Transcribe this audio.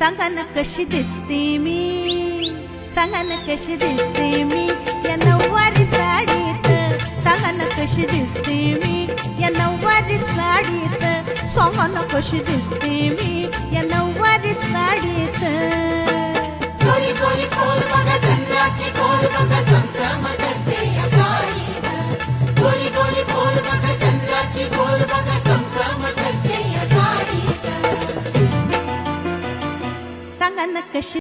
सांगा ना कशी दिसते मी, सांगा ना कशी दिसते मी या नऊवारी साडीत, सांगा ना कशी दिसते मी या नऊवारी साडीत, सांगा ना कशी दिसते मी या नऊवारी साडीत. गोरी गोरी खोल बघा चंद्राची खोल बघा चमचम करते या साडीत, गोरी गोरी खोल बघा चंद्राची खोल बघा चमचम करते या साडीत. सांगा ना कशी